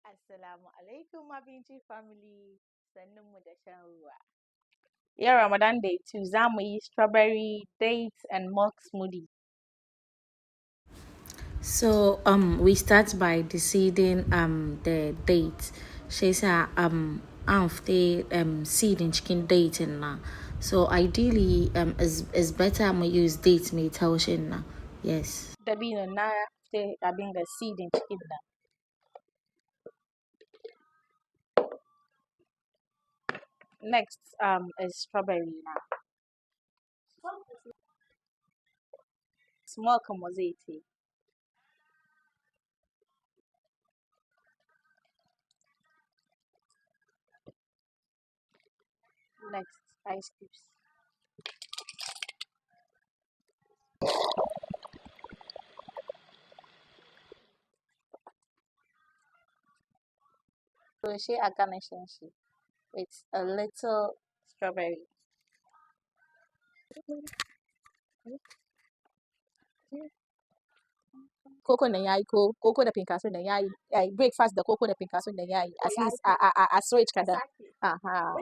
Assalamu alaikum Abinci family. Sannunmu da shan ruwa. Yau Ramadan day 2 za mu yi strawberry, dates and milk smoothie. So we start by deseeding the dates. She said after seeding chicken dating now. So ideally is better we use dates me tell na. Yes. Dabino na after having the seed in chicken na. Next is strawberry now. Small kamozete. Next ice cubes. So she a garnishing with a little strawberry. Cocoa na yayi ko cocoa da pinkaso na yayi. Breakfast da cocoa da pinkaso na yayi. At least a switch kada. Aha.